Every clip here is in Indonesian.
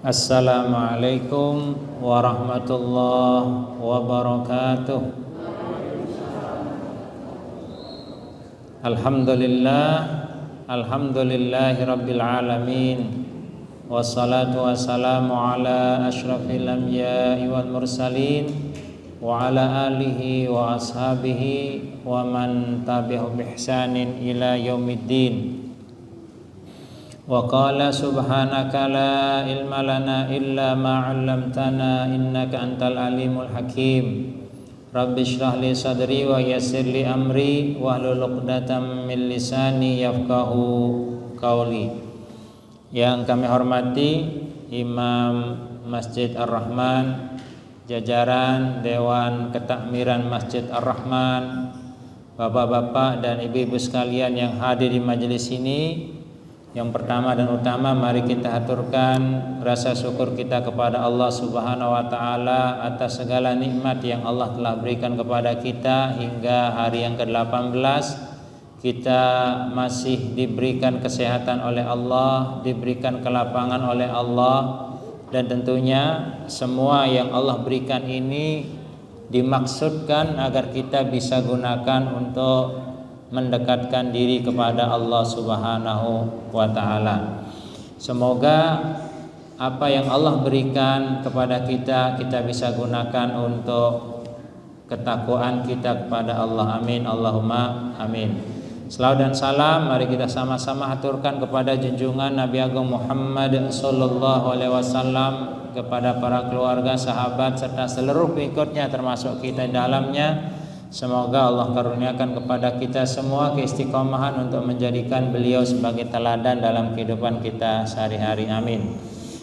Assalamualaikum warahmatullahi wabarakatuh. Alhamdulillahi rabbil alamin. Wassalatu wassalamu ala asyrafil anbiya'i wal mursalin wa ala alihi wa ashabihi wa man tabi'ahum bi ihsanin ila yaumiddin. Wa qala subhanaka la ilma lana illa ma 'allamtana innaka antal alimul hakim. Rabbi shrah li sadri wa yassir li amri wahlul 'uqdatam min lisani yafqahu qauli. Yang kami hormati Imam Masjid Ar-Rahman, jajaran Dewan Ketakmiran Masjid Ar-Rahman, bapak-bapak dan ibu-ibu sekalian yang hadir di majelis ini. Yang pertama dan utama, mari kita haturkan rasa syukur kita kepada Allah Subhanahu wa taala atas segala nikmat yang Allah telah berikan kepada kita hingga hari yang ke-18. Kita masih diberikan kesehatan oleh Allah, diberikan kelapangan oleh Allah, dan tentunya semua yang Allah berikan ini dimaksudkan agar kita bisa gunakan untuk mendekatkan diri kepada Allah Subhanahu wa taala. Semoga apa yang Allah berikan kepada kita bisa gunakan untuk ketakwaan kita kepada Allah. Amin Allahumma amin. Selawat dan salam mari kita sama-sama aturkan kepada junjungan Nabi Agung Muhammad sallallahu alaihi wasallam, kepada para keluarga, sahabat serta seluruh pengikutnya termasuk kita di dalamnya. Semoga Allah karuniakan kepada kita semua keistiqomahan untuk menjadikan beliau sebagai teladan dalam kehidupan kita sehari-hari. Amin.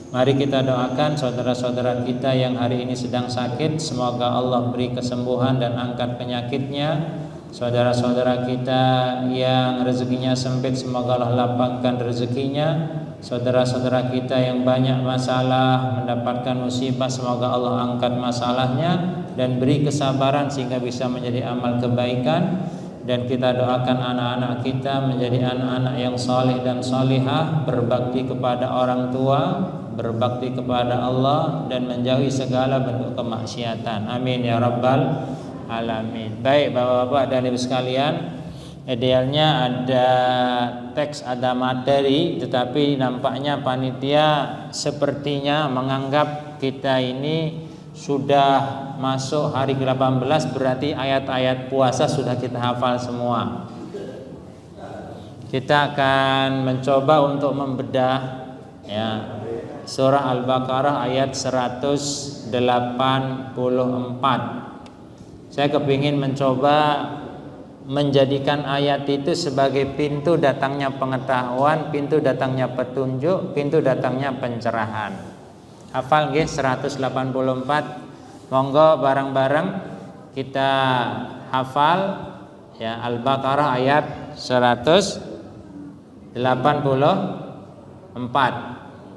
Mari kita doakan saudara-saudara kita yang hari ini sedang sakit, semoga Allah beri kesembuhan dan angkat penyakitnya. Saudara-saudara kita yang rezekinya sempit, semoga Allah lapangkan rezekinya. Saudara-saudara kita yang banyak masalah, mendapatkan musibah, semoga Allah angkat masalahnya dan beri kesabaran sehingga bisa menjadi amal kebaikan. Dan kita doakan anak-anak kita menjadi anak-anak yang saleh dan salihah, berbakti kepada orang tua, berbakti kepada Allah, dan menjauhi segala bentuk kemaksiatan. Amin ya rabbal alamin. Baik bapak-bapak dan ibu sekalian, idealnya ada teks, ada materi, tetapi nampaknya panitia sepertinya menganggap kita ini sudah masuk hari ke-18, berarti ayat-ayat puasa sudah kita hafal semua. Kita akan mencoba untuk membedah ya, surah Al-Baqarah ayat 184. Saya kepingin mencoba menjadikan ayat itu sebagai pintu datangnya pengetahuan, pintu datangnya petunjuk, pintu datangnya pencerahan. Hafal nggih 184. Monggo bareng-bareng kita hafal ya Al-Baqarah ayat 184.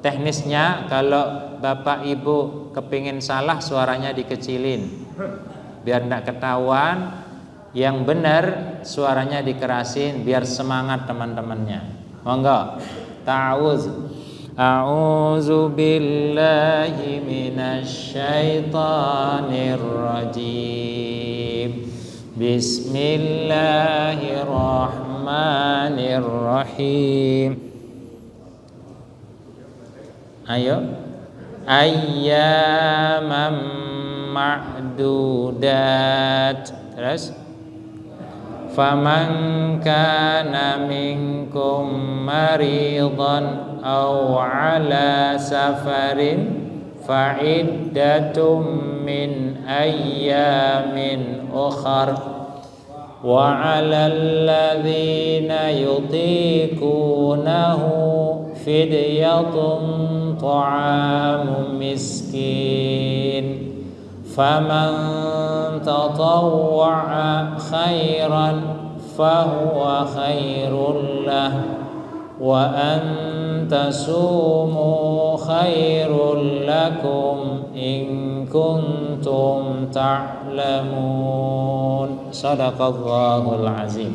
Teknisnya kalau Bapak Ibu kepingin salah, suaranya dikecilin biar tidak ketahuan. Yang benar suaranya dikerasin biar semangat teman-temannya. Monggo. A'udzu billahi minasy syaithanir rajim. Bismillahirrahmanirrahim. Ayo. Ayyaman ma'dudat. Terus faman kana minkum maridan aw ala safarin fa'iddatum min ayyamin ukhar wa 'alal ladzina yutiqunahu fidyatun ta'amu miskin faman tatawwa'a khairan fahuwa khairul lah wa an tasumu khairul lakum in kuntum ta'lamun. Shadaqallahul azim.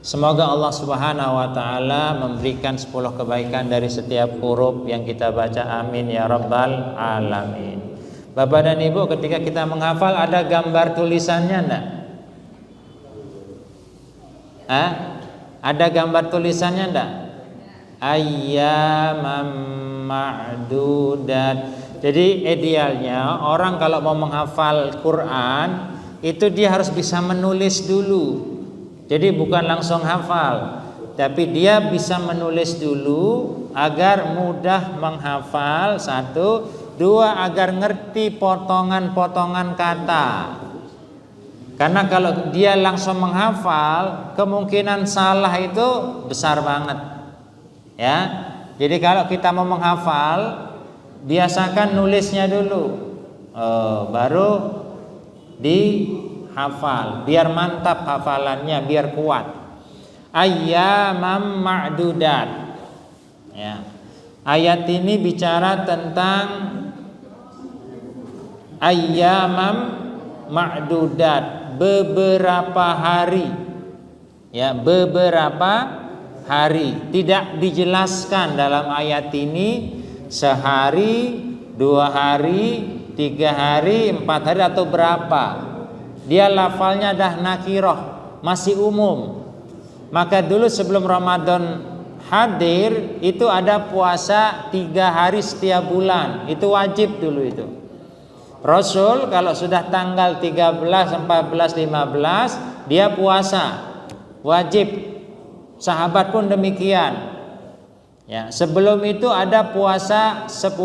Semoga Allah Subhanahu wa taala memberikan 10 kebaikan dari setiap huruf yang kita baca. Amin ya rabbal alamin. Bapak dan Ibu, ketika kita menghafal ada gambar tulisannya enggak? Ada gambar tulisannya enggak? Ayyamam ma'dudat. Jadi idealnya orang kalau mau menghafal Quran itu dia harus bisa menulis dulu. Jadi bukan langsung hafal, tapi dia bisa menulis dulu agar mudah menghafal. 1, 2, agar ngerti potongan-potongan kata. Karena kalau dia langsung menghafal, kemungkinan salah itu besar banget. Ya. Jadi kalau kita mau menghafal, biasakan nulisnya dulu, baru dihafal, biar mantap hafalannya, biar kuat. Ayyamam ma'dudat. Ya. Ayat ini bicara tentang ayyamam ma'dudat, beberapa hari. Ya, beberapa hari. Tidak dijelaskan dalam ayat ini sehari, 2 hari, 3 hari, 4 hari atau berapa. Dia lafalnya dah nakiroh, masih umum. Maka dulu sebelum Ramadan hadir itu ada puasa 3 hari setiap bulan. Itu wajib dulu itu. Rasul kalau sudah tanggal 13, 14, 15 dia puasa. Wajib. Sahabat pun demikian. Ya, sebelum itu ada puasa 10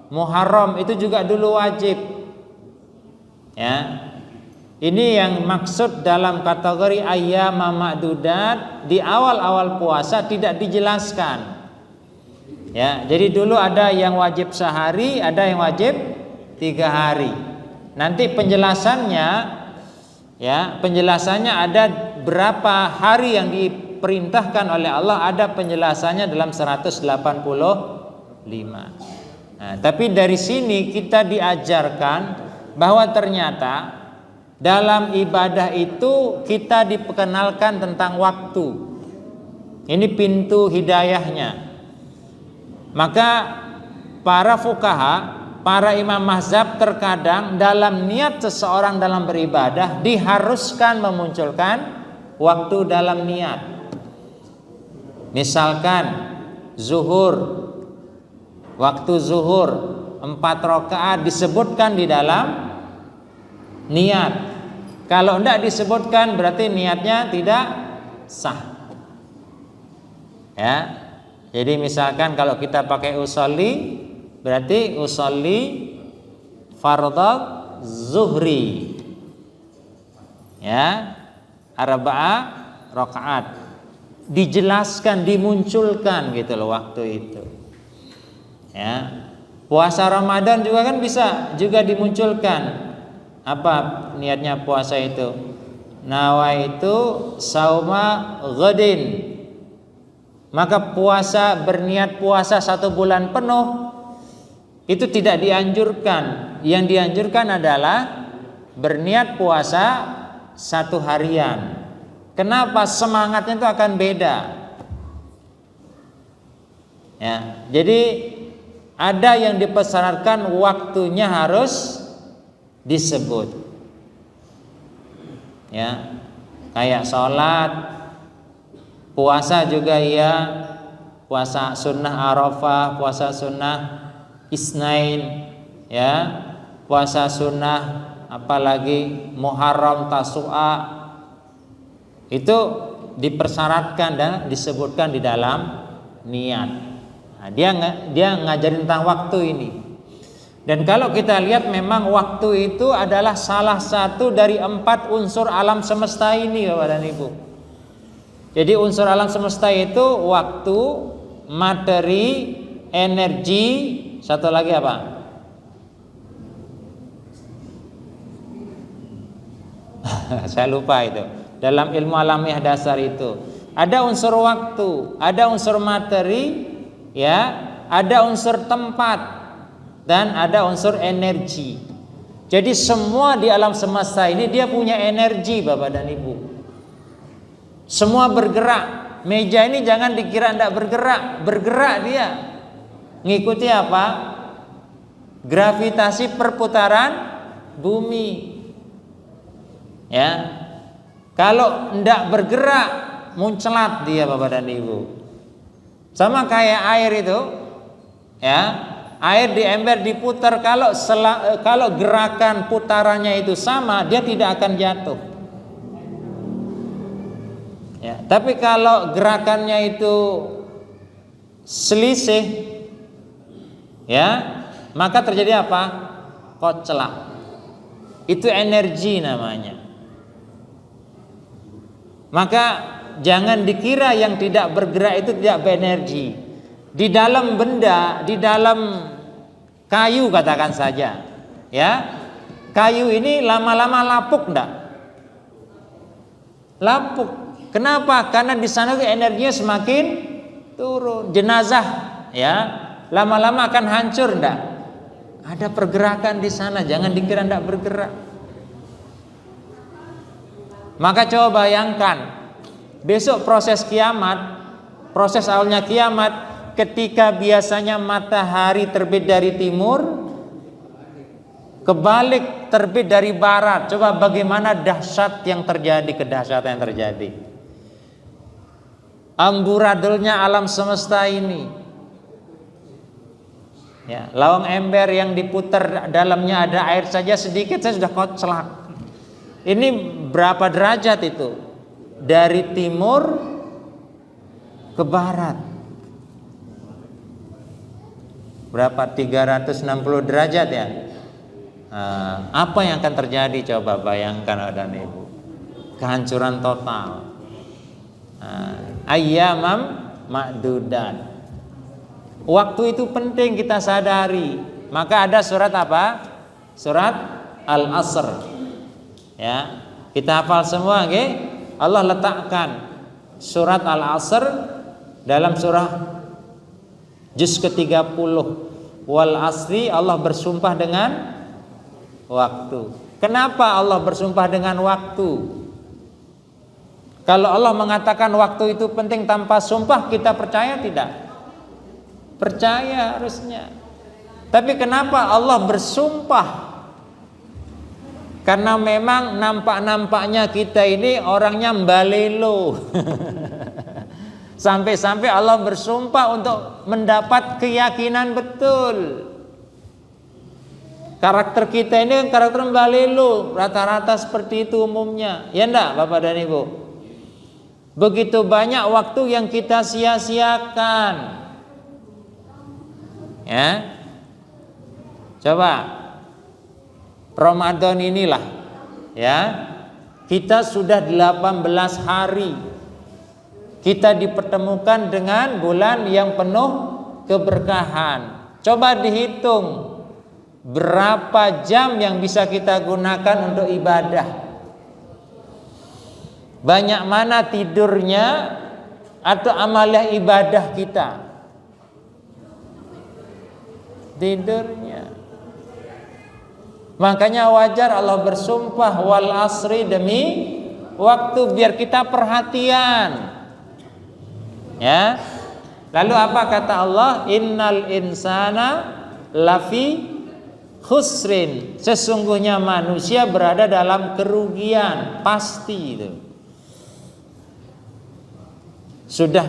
Muharram, itu juga dulu wajib. Ya. Ini yang maksud dalam kategori ayyam ma'dudat, di awal-awal puasa tidak dijelaskan. Ya, jadi dulu ada yang wajib sehari, ada yang wajib 3 hari. Nanti penjelasannya, ya, penjelasannya ada berapa hari yang diperintahkan oleh Allah, ada penjelasannya dalam 185. Nah, tapi dari sini kita diajarkan bahwa ternyata dalam ibadah itu kita diperkenalkan tentang waktu. Ini pintu hidayahnya. Maka para fuqaha, para imam mazhab terkadang dalam niat seseorang dalam beribadah diharuskan memunculkan waktu dalam niat. Misalkan zuhur, waktu zuhur 4 rakaat disebutkan di dalam niat. Kalau tidak disebutkan berarti niatnya tidak sah. Ya. Jadi misalkan kalau kita pakai usolli, berarti usolli fardhu zuhri. Ya. Arba'a rakaat. Dijelaskan, dimunculkan gitu loh waktu itu. Ya. Puasa Ramadan juga kan bisa juga dimunculkan. Apa niatnya puasa itu? Nawaitu sauma ghadin. Maka puasa, berniat puasa 1 bulan penuh itu tidak dianjurkan. Yang dianjurkan adalah berniat puasa 1 harian. Kenapa? Semangatnya itu akan beda. Ya, jadi ada yang dipersyaratkan waktunya harus disebut. Ya, kayak sholat, puasa juga ya, puasa sunnah Arafah, puasa sunnah Isnain, ya, puasa sunnah apalagi Muharram, Tasu'a, itu dipersyaratkan dan disebutkan di dalam niat. Nah, dia ngajarin tentang waktu ini. Dan kalau kita lihat memang waktu itu adalah salah satu dari 4 unsur alam semesta ini, Bapak dan Ibu. Jadi unsur alam semesta itu waktu, materi, energi, satu lagi apa? Saya lupa itu. Dalam ilmu alamiah dasar itu ada unsur waktu, ada unsur materi, ya, ada unsur tempat, dan ada unsur energi. Jadi semua di alam semesta ini dia punya energi, Bapak dan Ibu. Semua bergerak. Meja ini jangan dikira tidak bergerak, bergerak dia. Ngikuti apa? Gravitasi perputaran bumi. Ya. Kalau tidak bergerak, muncelat dia Bapak dan Ibu. Sama kayak air itu, ya. Air di ember diputar, kalau gerakan putarannya itu sama, dia tidak akan jatuh. Ya, tapi kalau gerakannya itu selisih, ya, maka terjadi apa? Koclak. Itu energi namanya. Maka jangan dikira yang tidak bergerak itu tidak berenergi. Di dalam benda, di dalam kayu katakan saja, ya, kayu ini lama-lama lapuk enggak? Lapuk. Kenapa? Karena di sana energinya semakin turun. Jenazah, ya, lama-lama akan hancur enggak? Ada pergerakan di sana, jangan dikira enggak bergerak. Maka coba bayangkan, besok proses kiamat, proses awalnya kiamat, ketika biasanya matahari terbit dari timur, kebalik terbit dari barat. Coba bagaimana dahsyat yang terjadi, kedahsyatan yang terjadi. Amburadulnya alam semesta ini. Ya, lawang ember yang diputar dalamnya ada air saja sedikit saya sudah koclak. Ini berapa derajat itu? Dari timur ke barat. Berapa? 360 derajat ya. Apa yang akan terjadi? Coba bayangkan dan Ibu. Kehancuran total. Ayyamam ma'dudat. Waktu itu penting kita sadari. Maka ada surat apa? Surat Al-Asr. Ya, kita hafal semua, okay? Allah letakkan surat Al-Asr dalam surah juz ke-30. Wal asri, Allah bersumpah dengan waktu. Kenapa Allah bersumpah dengan waktu? Kalau Allah mengatakan waktu itu penting tanpa sumpah, kita percaya tidak? Percaya harusnya. Tapi kenapa Allah bersumpah? Karena memang nampak-nampaknya kita ini orangnya mbalelo. Sampai-sampai Allah bersumpah untuk mendapat keyakinan betul. Karakter kita ini karakter mbalelo, rata-rata seperti itu umumnya. Ya enggak Bapak dan Ibu? Begitu banyak waktu yang kita sia-siakan. Ya. Coba Ramadan inilah, ya, kita sudah 18 hari kita dipertemukan dengan bulan yang penuh keberkahan. Coba dihitung berapa jam yang bisa kita gunakan untuk ibadah. Banyak mana tidurnya atau amalia ibadah kita? Tidurnya. Makanya wajar Allah bersumpah wal asri, demi waktu, biar kita perhatian. Ya. Lalu apa kata Allah? Innal insana lafi khusrin. Sesungguhnya manusia berada dalam kerugian, pasti itu. Sudah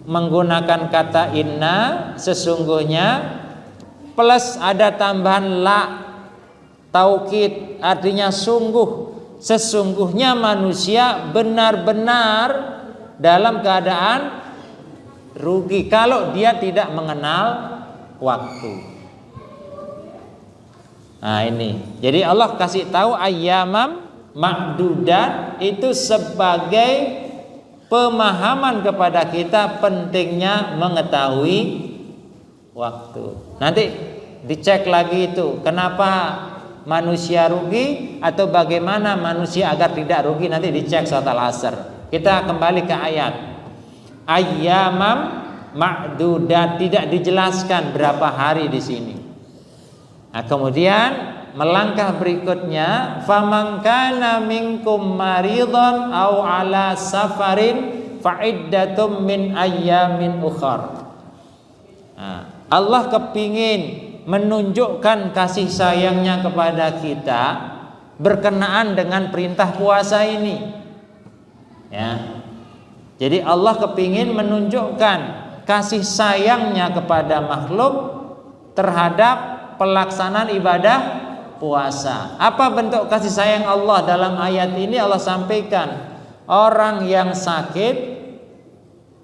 menggunakan kata inna, sesungguhnya, plus ada tambahan la, taukid, artinya sungguh. Sesungguhnya manusia benar-benar dalam keadaan rugi kalau dia tidak mengenal waktu. Nah ini, jadi Allah kasih tahu ayyamam ma'dudat itu sebagai pemahaman kepada kita pentingnya mengetahui waktu. Nanti dicek lagi itu, kenapa manusia rugi atau bagaimana manusia agar tidak rugi, nanti dicek surat Al-Asr. Kita kembali ke ayat. Ayyamam ma'dudat, tidak dijelaskan berapa hari di sini. Nah, kemudian melangkah berikutnya, faman kana minkum maridhan au ala safarin fa'iddatum min ayyamin ukhar. Allah kepingin menunjukkan kasih sayangnya kepada kita berkenaan dengan perintah puasa ini. Ya. Jadi Allah kepingin menunjukkan kasih sayangnya kepada makhluk terhadap pelaksanaan ibadah puasa. Apa bentuk kasih sayang Allah dalam ayat ini? Allah sampaikan, orang yang sakit,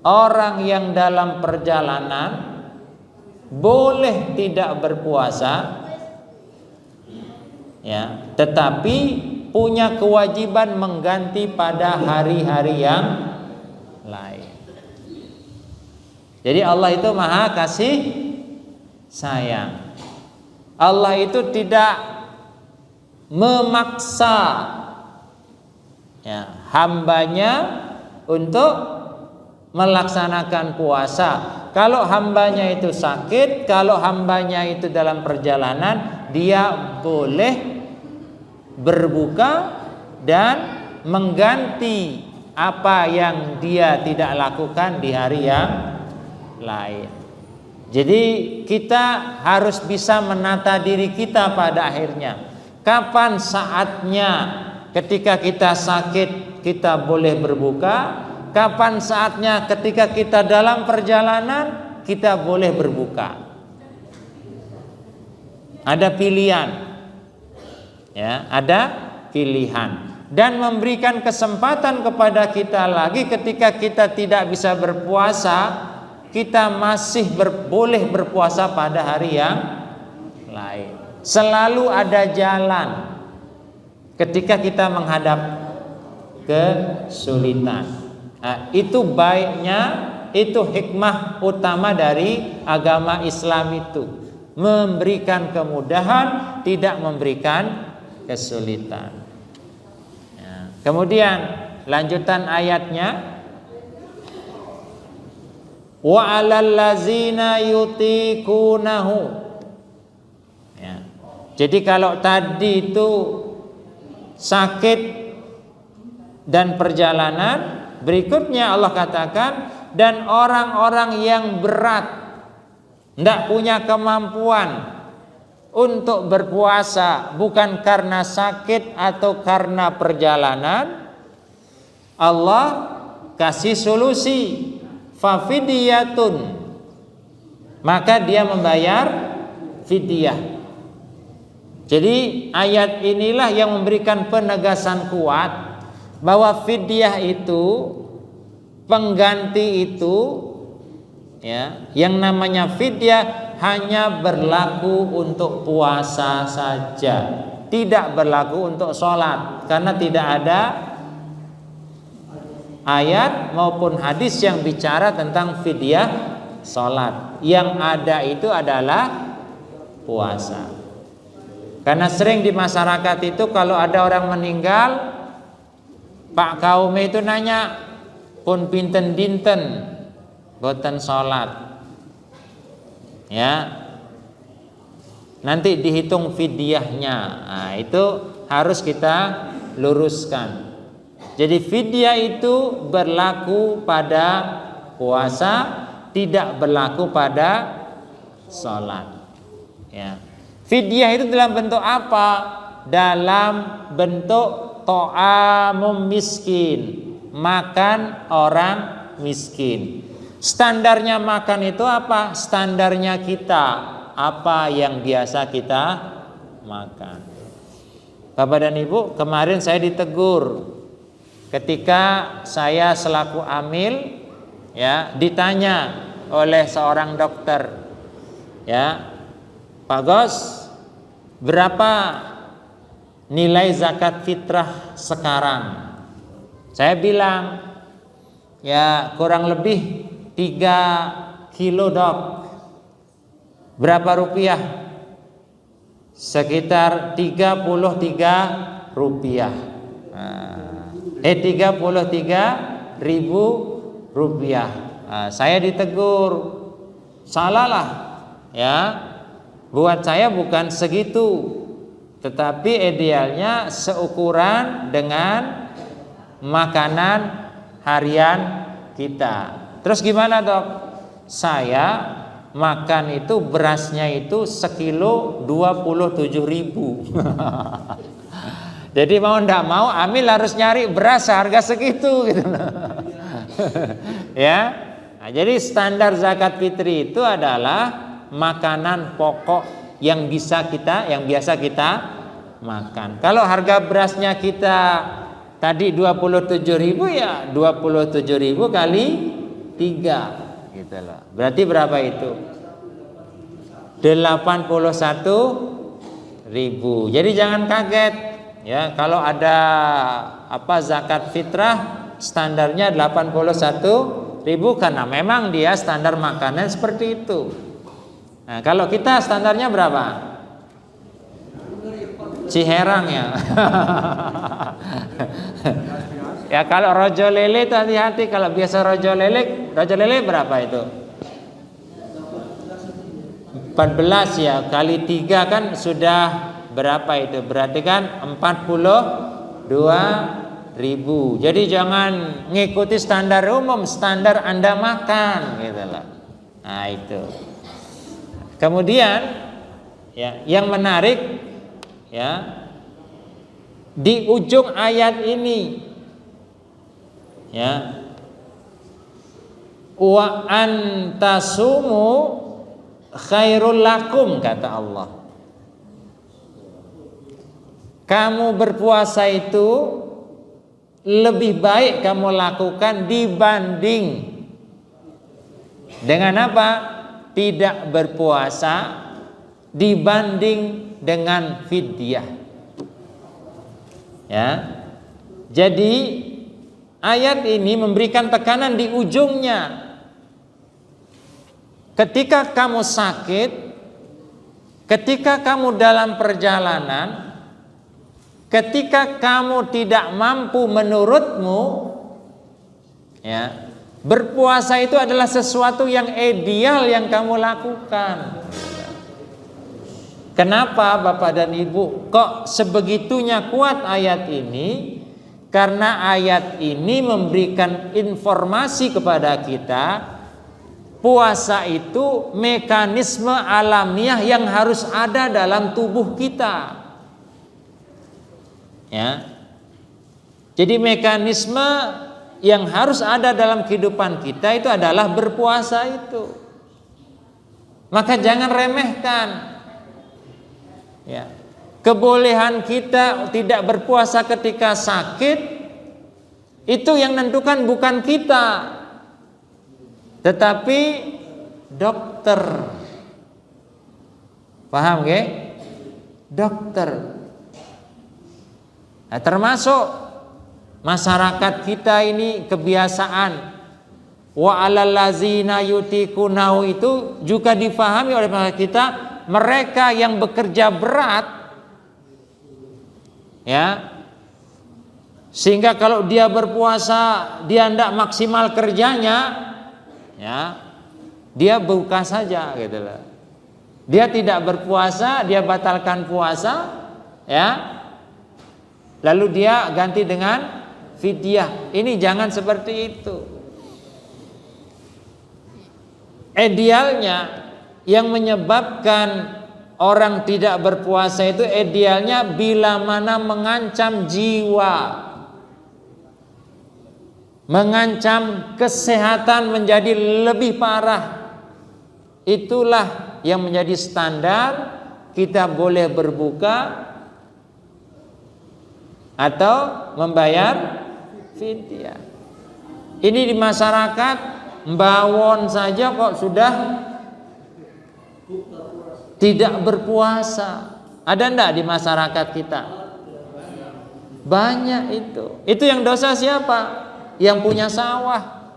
orang yang dalam perjalanan boleh tidak berpuasa, ya, tetapi punya kewajiban mengganti pada hari-hari yang lain. Jadi Allah itu maha kasih sayang. Allah itu tidak memaksa, ya, hambanya untuk melaksanakan puasa. Kalau hambanya itu sakit, kalau hambanya itu dalam perjalanan, dia boleh berbuka dan mengganti apa yang dia tidak lakukan di hari yang lain. Jadi kita harus bisa menata diri kita pada akhirnya. Kapan saatnya ketika kita sakit kita boleh berbuka? Kapan saatnya ketika kita dalam perjalanan kita boleh berbuka? Ada pilihan, ya, ada pilihan. Dan memberikan kesempatan kepada kita lagi ketika kita tidak bisa berpuasa, kita masih boleh berpuasa pada hari yang lain. Selalu ada jalan ketika kita menghadap kesulitan. Nah, itu baiknya, itu hikmah utama dari agama Islam itu, memberikan kemudahan, tidak memberikan kesulitan. Ya. Kemudian lanjutan ayatnya, wa 'alal ladzina yutiqunahu. Ya. Jadi kalau tadi itu sakit dan perjalanan, berikutnya Allah katakan, dan orang-orang yang berat, tidak punya kemampuan untuk berpuasa, bukan karena sakit atau karena perjalanan, Allah kasih solusi, fafidiyatun, maka dia membayar fidyah. Jadi ayat inilah yang memberikan penegasan kuat bahwa fidyah itu, pengganti itu, ya, yang namanya fidyah hanya berlaku untuk puasa saja, tidak berlaku untuk sholat, karena tidak ada ayat maupun hadis yang bicara tentang fidyah sholat. Yang ada itu adalah puasa. Karena sering di masyarakat itu kalau ada orang meninggal, Pak kaum itu nanya, pun pinten dinten boten sholat, ya, nanti dihitung fidyahnya. Nah, itu harus kita luruskan. Jadi fidyah itu berlaku pada puasa, tidak berlaku pada sholat. Ya. Fidyah itu dalam bentuk apa? Dalam bentuk ta'amum miskin, makan orang miskin. Standarnya makan itu apa? Standarnya kita, apa yang biasa kita makan. Bapak dan Ibu, kemarin saya ditegur ketika saya selaku amil, ya, ditanya oleh seorang dokter, ya, Pak Gos, berapa nilai zakat fitrah sekarang? Saya bilang, ya kurang lebih 3 kilo dok. Berapa rupiah? Sekitar 33 rupiah. 33 ribu rupiah. Saya ditegur, salah lah, ya. Buat saya bukan segitu. tetapi idealnya seukuran dengan makanan harian kita. Terus gimana dok? Saya makan itu berasnya itu sekilo 27.000. Jadi mau ndak mau Amil harus nyari beras harga segitu gitu. Ya. Nah, jadi standar zakat fitri itu adalah makanan pokok yang biasa kita makan. Kalau harga berasnya kita tadi 27.000 ya 27.000 kali 3 gitu loh. Berarti berapa itu? 81.000. Jadi jangan kaget ya kalau ada zakat fitrah standarnya 81.000 karena memang dia standar makanan seperti itu. Nah, kalau kita standarnya berapa? Ciherang ya. Ya kalau rojo lele itu hati-hati, kalau biasa rojo lele berapa itu? 14 ya, kali 3 kan sudah berapa itu? Berarti kan 42.000. Jadi jangan ngikuti standar umum, standar Anda makan gitu loh. Nah, itu. Kemudian ya, yang menarik ya, di ujung ayat ini ya, wa antasumu khairul lakum kata Allah. Kamu berpuasa itu lebih baik kamu lakukan dibanding dengan apa? Tidak berpuasa, dibanding dengan fidyah. Ya. Jadi ayat ini memberikan tekanan di ujungnya. Ketika kamu sakit, ketika kamu dalam perjalanan, ketika kamu tidak mampu menurutmu, ya, berpuasa itu adalah sesuatu yang ideal yang kamu lakukan. Kenapa Bapak dan Ibu kok sebegitunya kuat ayat ini? Karena ayat ini memberikan informasi kepada kita, puasa itu mekanisme alamiah yang harus ada dalam tubuh kita. Ya. Jadi mekanisme yang harus ada dalam kehidupan kita itu adalah berpuasa itu. Maka jangan remehkan. Ya. Kebolehan kita tidak berpuasa ketika sakit itu yang menentukan bukan kita, tetapi dokter. Paham nggih? Dokter. Nah, termasuk masyarakat kita ini kebiasaan wa alal ladzina yutiqunahu itu juga difahami oleh masyarakat kita, mereka yang bekerja berat ya, sehingga kalau dia berpuasa dia tidak maksimal kerjanya ya, dia buka saja gitu loh. Dia tidak berpuasa, dia batalkan puasa ya, lalu dia ganti dengan fidyah. Ini jangan seperti itu. Idealnya yang menyebabkan orang tidak berpuasa itu idealnya bila mana mengancam jiwa, mengancam kesehatan menjadi lebih parah. Itulah yang menjadi standar kita boleh berbuka atau membayar fidyah. Ini di masyarakat mbawon saja kok sudah tidak berpuasa. Ada enggak di masyarakat kita? Banyak itu. Itu yang dosa siapa? Yang punya sawah.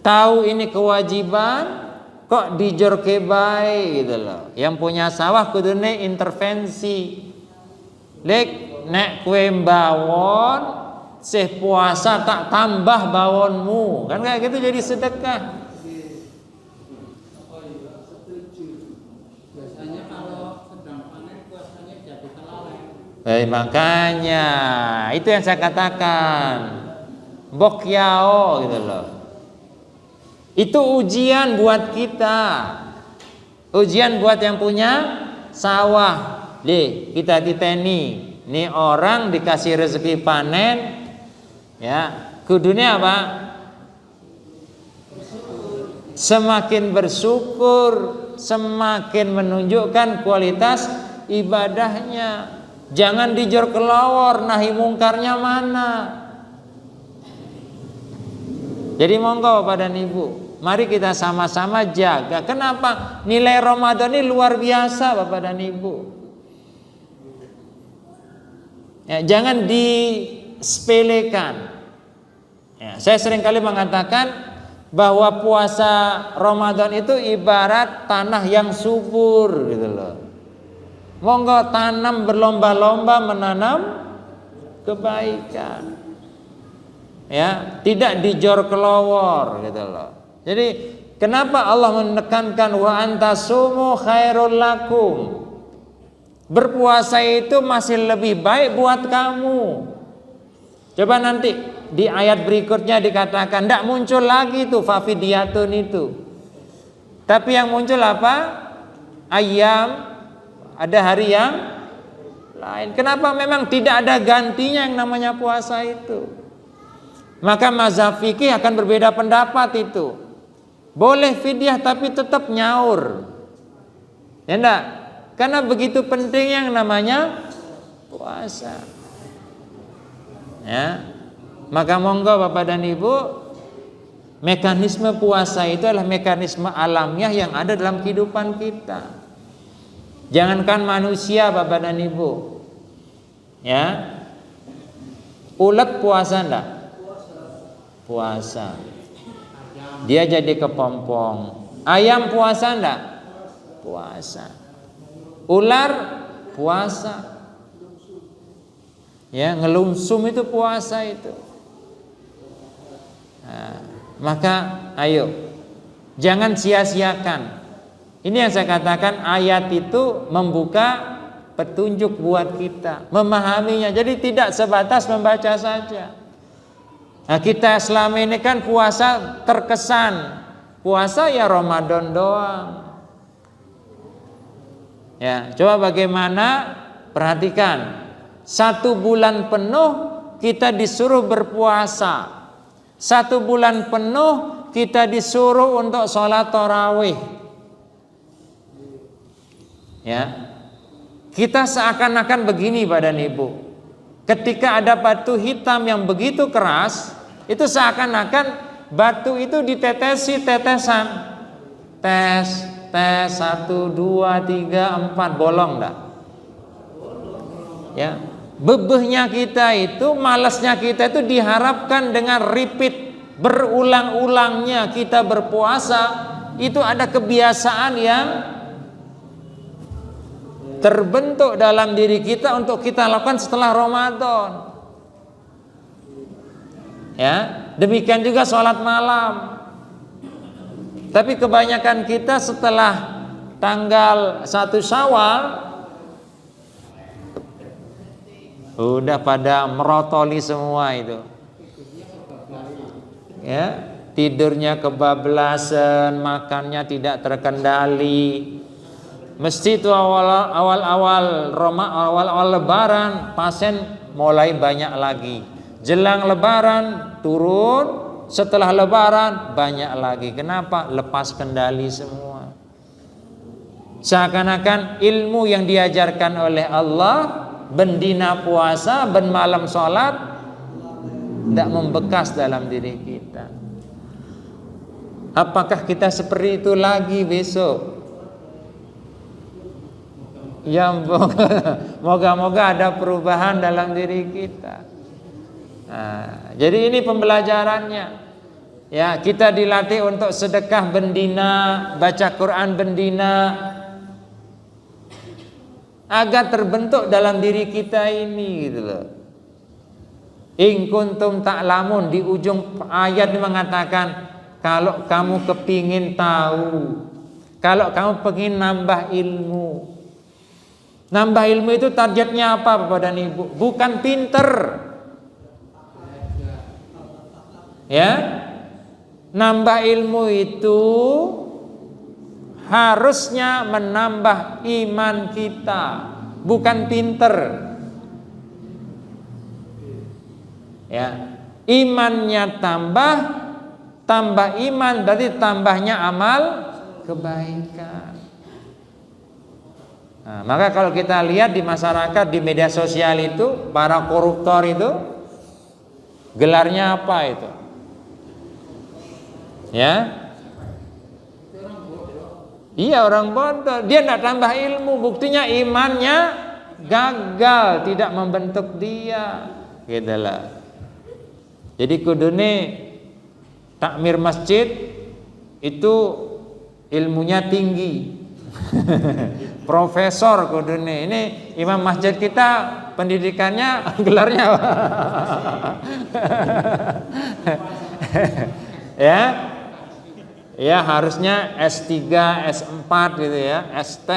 Tahu ini kewajiban kok dijorke bae gitu loh. Yang punya sawah kudune intervensi. Lek nek kue mbawon sih puasa tak tambah bawonmu. Kan kayak gitu jadi sedekah. Makanya itu yang saya katakan, bok yao gitu loh. Itu ujian buat kita, ujian buat yang punya sawah. Kita ini orang dikasih rezeki panen, ya kudunya apa? Semakin bersyukur, semakin menunjukkan kualitas ibadahnya. Jangan dijor kelawar, nahi mungkarnya mana. Jadi monggo Bapak dan Ibu, mari kita sama-sama jaga. Kenapa? Nilai Ramadan ini luar biasa Bapak dan Ibu. Ya, jangan disepelekan. Ya, saya seringkali mengatakan bahwa puasa Ramadan itu ibarat tanah yang subur gitu loh. Monggo tanam berlomba-lomba menanam kebaikan. Ya, tidak dijor kelowor gitu loh. Jadi kenapa Allah menekankan wa antasumu khairul lakum? Berpuasa itu masih lebih baik buat kamu. Coba nanti di ayat berikutnya dikatakan tidak muncul lagi tuh fafidiyatun itu. Tapi yang muncul apa? Ayam, ada hari yang lain. Kenapa? Memang tidak ada gantinya yang namanya puasa itu. Maka mazhab fikih akan berbeda pendapat itu. Boleh fidyah tapi tetap nyaur. Ya enggak? Karena begitu penting yang namanya puasa. Ya. Maka monggo Bapak dan Ibu, mekanisme puasa itu adalah mekanisme alamiah yang ada dalam kehidupan kita. Jangankan manusia Bapak dan Ibu, ya, ulet puasa enggak? Puasa. Dia jadi kepompong. Ayam puasa enggak? Puasa. Ular puasa. Ya, ngelumsum itu puasa itu. Nah, maka ayo, jangan sia-siakan. Ini yang saya katakan, ayat itu membuka petunjuk buat kita, memahaminya. Jadi tidak sebatas membaca saja. Nah, kita selama ini kan puasa terkesan puasa ya Ramadan doang. Ya, coba bagaimana, perhatikan, 1 bulan penuh kita disuruh berpuasa, 1 bulan penuh kita disuruh untuk sholat tarawih. Ya, kita seakan-akan begini Badan Ibu, ketika ada batu hitam yang begitu keras, itu seakan-akan batu itu ditetesi tetesan, tes 1, 2, 3, 4, bolong enggak? Ya, bebehnya kita itu, malasnya kita itu diharapkan dengan repeat, berulang-ulangnya kita berpuasa, itu ada kebiasaan yang terbentuk dalam diri kita untuk kita lakukan setelah Ramadan. Ya, demikian juga sholat malam. Tapi kebanyakan kita setelah tanggal 1 Syawal udah pada merotoli semua itu. Ya, tidurnya kebablasan, makannya tidak terkendali. Mesti itu awal-awal Lebaran pasien mulai banyak lagi. Jelang Lebaran turun, setelah Lebaran banyak lagi. Kenapa? Lepas kendali semua. Seakan-akan ilmu yang diajarkan oleh Allah, bendina puasa, ben malam sholat, tidak membekas dalam diri kita. Apakah kita seperti itu lagi besok? Ya, moga-moga ada perubahan dalam diri kita. Nah, jadi ini pembelajarannya. Ya, kita dilatih untuk sedekah bendina, baca Quran bendina, agar terbentuk dalam diri kita ini gitu loh. In kuntum ta'lamun, di ujung ayat ini mengatakan, kalau kamu kepingin tahu, kalau kamu pengen nambah ilmu, Nambah ilmu itu targetnya apa Bapak dan Ibu? Bukan pinter. Ya. Nambah ilmu itu harusnya menambah iman kita, bukan pinter. Ya. Imannya tambah iman berarti tambahnya amal kebaikan. Nah, maka kalau kita lihat di masyarakat, di media sosial itu, para koruptor itu gelarnya apa itu? Ya, iya orang bodoh. Dia tidak tambah ilmu, buktinya imannya gagal, tidak membentuk dia. Gitulah. Jadi kudune takmir masjid itu ilmunya tinggi. Profesor kudune. Ini imam masjid kita pendidikannya gelarnya apa? Ya. Ya harusnya S3, S4 gitu ya, ST.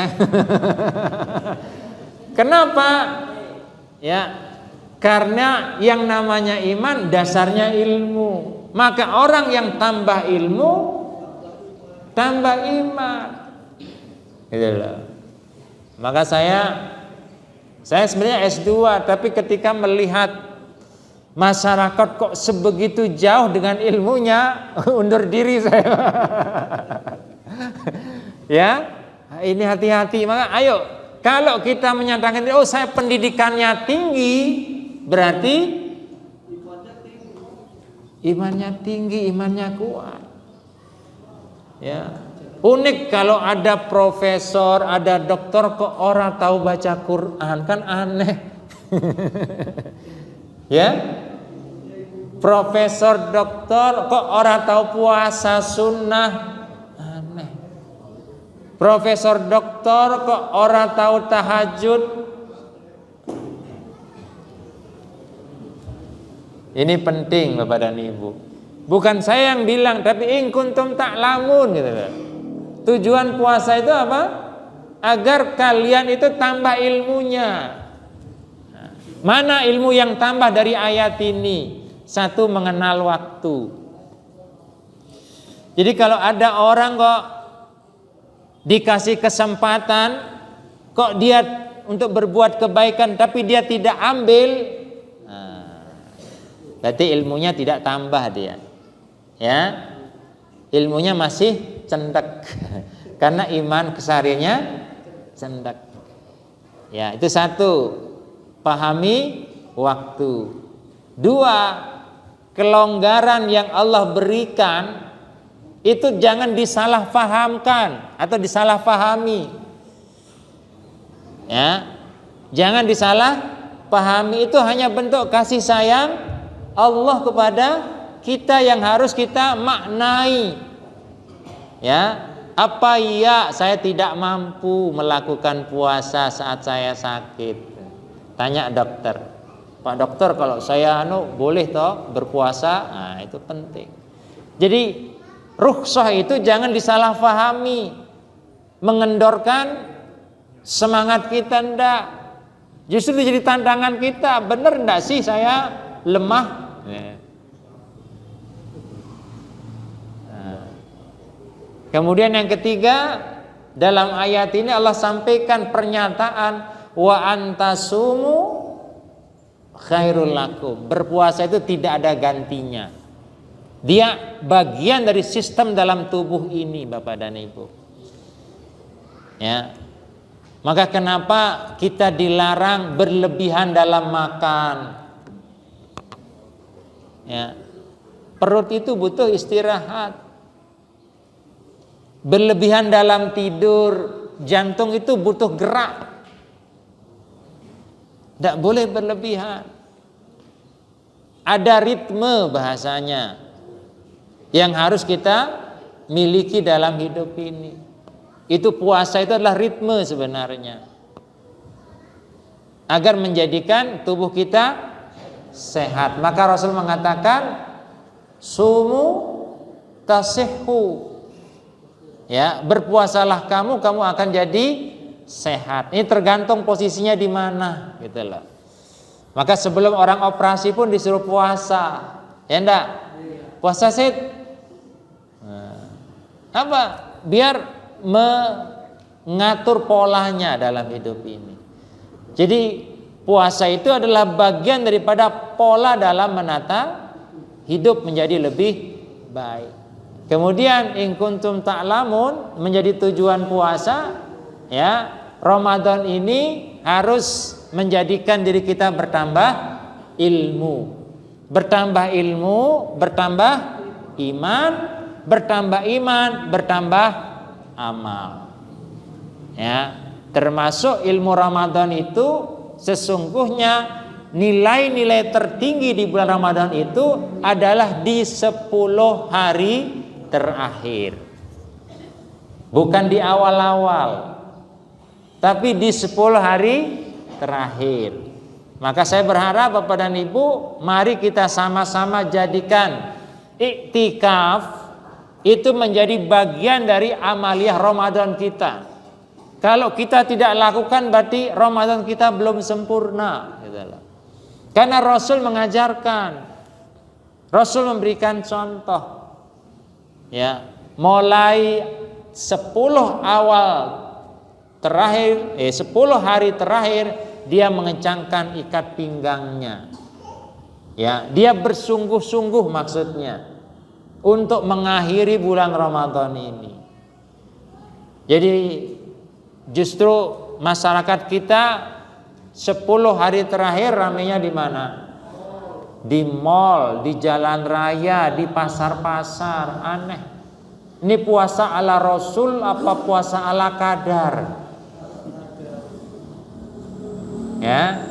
Kenapa? Ya, karena yang namanya iman dasarnya ilmu. Maka orang yang tambah ilmu tambah iman. Gitu loh. Maka saya sebenarnya S2, tapi ketika melihat masyarakat kok sebegitu jauh dengan ilmunya, undur diri saya. Ya, ini hati-hati. Maka ayo, kalau kita menyatakan oh saya pendidikannya tinggi, berarti imannya tinggi, imannya kuat. Ya. Unik kalau ada profesor, ada doktor kok orang tahu baca Quran, kan aneh. Ya. Profesor doktor kok orang tahu puasa sunnah, aneh. Profesor doktor kok orang tahu tahajud. Ini penting Bapak dan Ibu. Bukan saya yang bilang, tapi in kuntum ta'lamun gitu loh. Tujuan puasa itu apa? Agar kalian itu tambah ilmunya. Mana ilmu yang tambah dari ayat ini? Satu, mengenal waktu. Jadi kalau ada orang kok dikasih kesempatan, kok dia untuk berbuat kebaikan tapi dia tidak ambil, berarti ilmunya tidak tambah dia. Ya, ilmunya masih cendek karena iman kesehariannya cendek. Ya, itu satu, pahami waktu. Dua, kelonggaran yang Allah berikan itu jangan disalahfahamkan atau disalahpahami. Ya, jangan disalahpahami, itu hanya bentuk kasih sayang Allah kepada kita yang harus kita maknai. Ya, apa ya saya tidak mampu melakukan puasa saat saya sakit? Tanya dokter. Pak dokter, kalau saya boleh toh berpuasa? Nah, itu penting. Jadi rukhsah itu jangan disalahpahami, mengendorkan semangat kita, ndak. Justru jadi tantangan kita, benar ndak sih saya lemah? Kemudian yang ketiga, dalam ayat ini Allah sampaikan pernyataan wa antasumu khairul lakum. Berpuasa itu tidak ada gantinya. Dia bagian dari sistem dalam tubuh ini, Bapak dan Ibu. Ya. Maka kenapa kita dilarang berlebihan dalam makan? Ya. Perut itu butuh istirahat. Berlebihan dalam tidur, jantung itu butuh gerak. Tidak boleh berlebihan. Ada ritme bahasanya yang harus kita miliki dalam hidup ini. Itu puasa itu adalah ritme sebenarnya. Agar menjadikan tubuh kita sehat. Maka Rasul mengatakan sumu tasihhu. Ya, berpuasalah kamu akan jadi sehat. Ini tergantung posisinya di mana, gitu loh. Maka sebelum orang operasi pun disuruh puasa, ya enggak? Puasa Sid. Apa? Biar mengatur polanya dalam hidup ini. Jadi puasa itu adalah bagian daripada pola dalam menata hidup menjadi lebih baik. Kemudian in kuntum ta'lamun, menjadi tujuan puasa, ya, Ramadan ini harus menjadikan diri kita bertambah ilmu. Bertambah ilmu, bertambah iman, bertambah amal. Ya, termasuk ilmu Ramadan itu sesungguhnya nilai-nilai tertinggi di bulan Ramadan itu adalah di 10 hari terakhir. Bukan di awal-awal, tapi di 10 hari terakhir. Maka saya berharap Bapak dan Ibu, mari kita sama-sama jadikan iktikaf itu menjadi bagian dari amaliyah Ramadan kita. Kalau kita tidak lakukan berarti Ramadan kita belum sempurna, gitu loh. Karena Rasul mengajarkan, Rasul memberikan contoh, ya, mulai 10 hari terakhir dia mengencangkan ikat pinggangnya, ya, dia bersungguh-sungguh maksudnya untuk mengakhiri bulan Ramadan ini. Jadi justru masyarakat kita 10 hari terakhir ramainya di mana? Di mall, di jalan raya, di pasar-pasar. Aneh. Ini puasa ala Rasul apa puasa ala kadar? Ya.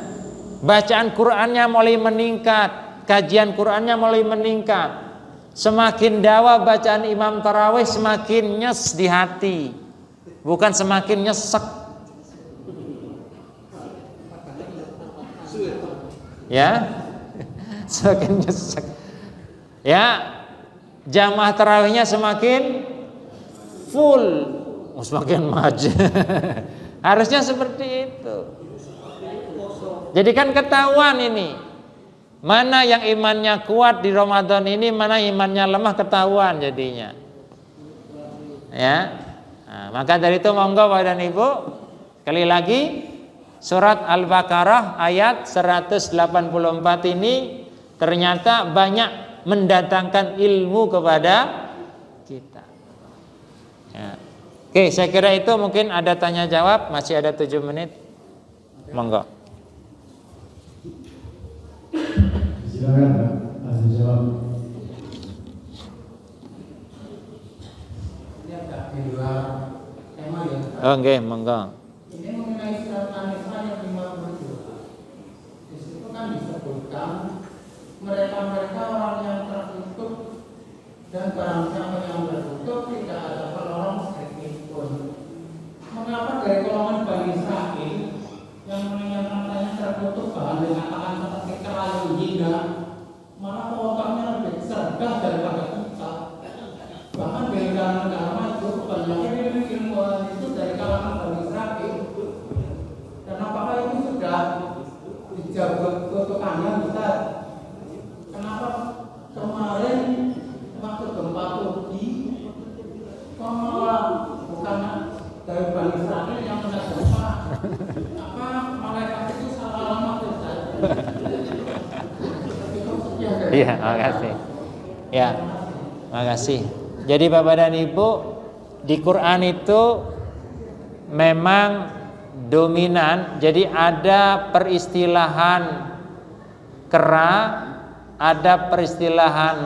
Bacaan Qur'annya mulai meningkat, kajian Qur'annya mulai meningkat. Semakin dawa bacaan Imam Tarawih semakin nyes di hati, bukan semakin nyesek. Ya, semakin nyesek. Ya, jamaah tarawihnya semakin full, semakin maju. Harusnya seperti itu. Jadi kan ketahuan ini, mana yang imannya kuat di Ramadan ini, mana imannya lemah, ketahuan jadinya. Ya, nah, maka dari itu monggo Bapak dan Ibu, sekali lagi surat Al-Baqarah ayat 184 ini ternyata banyak mendatangkan ilmu kepada kita. Ya. Oke, saya kira itu mungkin ada tanya jawab, masih ada 7 menit. Monggo. Silakan Pak, langsung jawab. Ini ada di luar tema ya. Oke, monggo. Ini mengenai surat An-Nisa yang 57. Di situ kan disebutkan mereka orang yang tertutup dan barang siapa yang tertutup tidak ada pelorong sedikit pun. Mengapa dari golongan Bani Israil yang matanya tertutup bahan dikatakan seperti terlalu hingga malah otaknya lebih cerdas daripada kita. Bahkan dari kalangan negara maju kebanyakan ilmuwan itu dari kalangan Bani Israil. Dan apakah itu sudah dijawab kutukannya Ustaz? Kenapa kemarin waktu gempa Turki kok malah bukan dari Bani Israil yang kena gempa? Apa malaikat itu salah alamat Ustaz? Iya, makasih. Ya, makasih. Jadi Bapak dan Ibu, di Quran itu memang dominan. Jadi ada peristilahan kera, ada peristilahan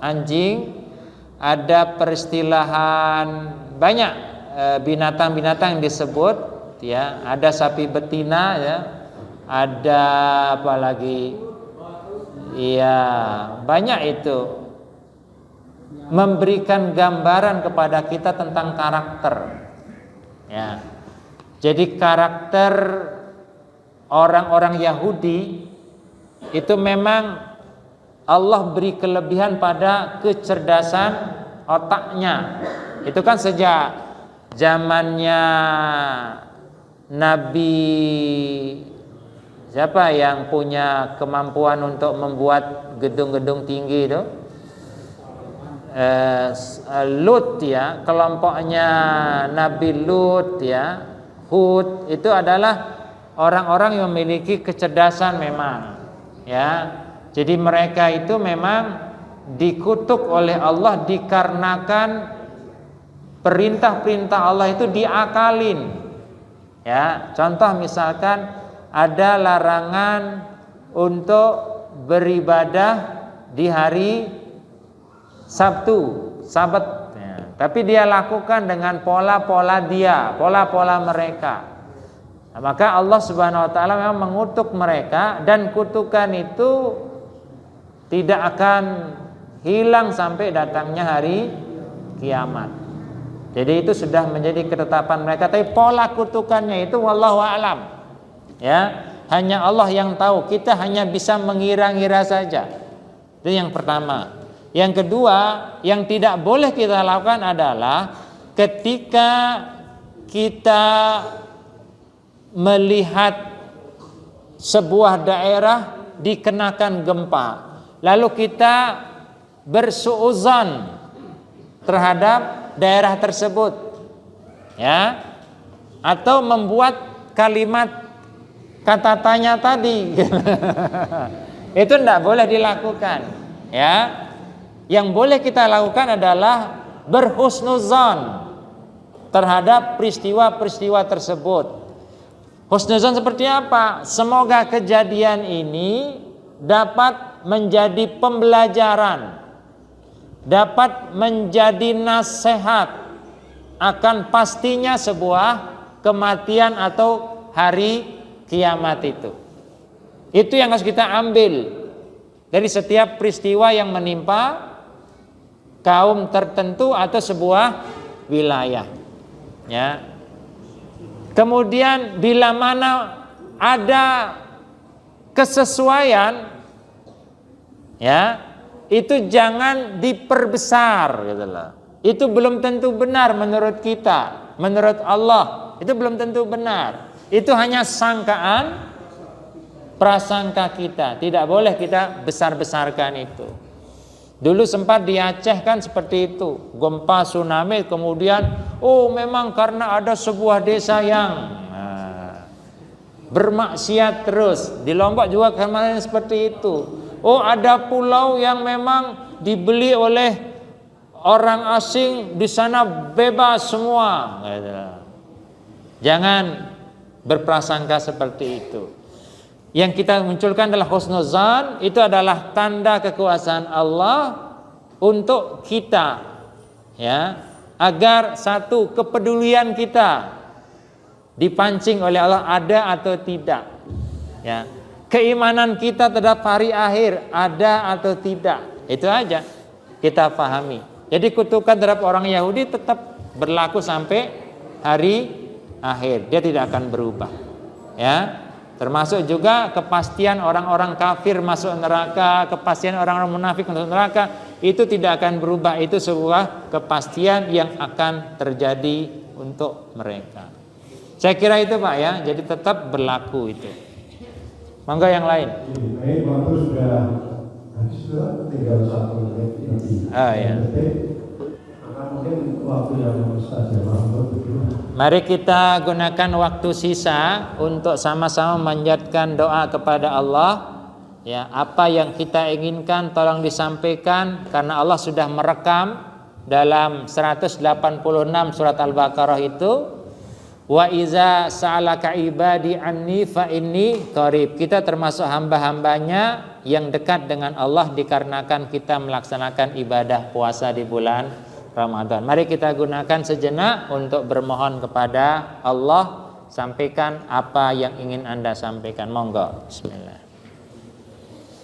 anjing, ada peristilahan banyak binatang-binatang yang disebut, ya. Ada sapi betina, ya. Ada apa lagi? Iya, banyak itu memberikan gambaran kepada kita tentang karakter. Ya. Jadi karakter orang-orang Yahudi itu memang Allah beri kelebihan pada kecerdasan otaknya. Itu kan sejak zamannya Nabi siapa yang punya kemampuan untuk membuat gedung-gedung tinggi itu? Lut ya, kelompoknya Nabi Lut ya, Hud itu adalah orang-orang yang memiliki kecerdasan memang ya. Jadi mereka itu memang dikutuk oleh Allah dikarenakan perintah-perintah Allah itu diakalin ya. Contoh misalkan ada larangan untuk beribadah di hari Sabtu, Sabat ya. Tapi dia lakukan dengan pola-pola mereka. Nah, maka Allah Subhanahu wa taala memang mengutuk mereka, dan kutukan itu tidak akan hilang sampai datangnya hari kiamat. Jadi itu sudah menjadi ketetapan mereka, tapi pola kutukannya itu wallahu a'lam. Ya, hanya Allah yang tahu. Kita hanya bisa mengira-ngira saja. Itu yang pertama. Yang kedua, yang tidak boleh kita lakukan adalah ketika kita melihat sebuah daerah dikenakan gempa, lalu kita bersuuzon terhadap daerah tersebut, ya, atau membuat kalimat kata tanya tadi, itu tidak boleh dilakukan, ya. Yang boleh kita lakukan adalah berhusnuzon terhadap peristiwa-peristiwa tersebut. Husnuzon seperti apa? Semoga kejadian ini dapat menjadi pembelajaran, dapat menjadi nasihat akan pastinya sebuah kematian atau hari kiamat itu. Itu yang harus kita ambil dari setiap peristiwa yang menimpa kaum tertentu atau sebuah wilayah, ya. Kemudian bila mana ada kesesuaian, ya, itu jangan diperbesar gitu loh. Itu belum tentu benar menurut kita, menurut Allah itu belum tentu benar. Itu hanya sangkaan, prasangka kita. Tidak boleh kita besar-besarkan itu. Dulu sempat di Aceh kan seperti itu, gempa tsunami, kemudian memang karena ada sebuah desa yang bermaksiat terus. Di Lombok juga kemarin seperti itu. Ada pulau yang memang dibeli oleh orang asing, di sana bebas semua. Jangan berprasangka seperti itu. Yang kita munculkan adalah husnuzan, itu adalah tanda kekuasaan Allah untuk kita, ya, agar satu, kepedulian kita dipancing oleh Allah ada atau tidak, ya. Keimanan kita terhadap hari akhir ada atau tidak, itu aja kita pahami. Jadi kutukan terhadap orang Yahudi tetap berlaku sampai hari akhir, dia tidak akan berubah, ya. Termasuk juga kepastian orang-orang kafir masuk neraka, kepastian orang-orang munafik masuk neraka, itu tidak akan berubah. Itu sebuah kepastian yang akan terjadi untuk mereka. Saya kira itu Pak ya, jadi tetap berlaku itu. Monggo yang lain. Baik, waktu sudah habis, tinggal 1 menit lagi. Ya. Mungkin waktu yang mustajab. Mari kita gunakan waktu sisa untuk sama-sama memanjatkan doa kepada Allah. Ya, apa yang kita inginkan tolong disampaikan, karena Allah sudah merekam dalam 186 surat Al-Baqarah itu. Wa iza sa'alaka ibadi anni fa inni qarib. Kita termasuk hamba-hambanya yang dekat dengan Allah dikarenakan kita melaksanakan ibadah puasa di bulan Ramadan. Mari kita gunakan sejenak untuk bermohon kepada Allah. Sampaikan apa yang ingin Anda sampaikan. Monggo. Bismillah.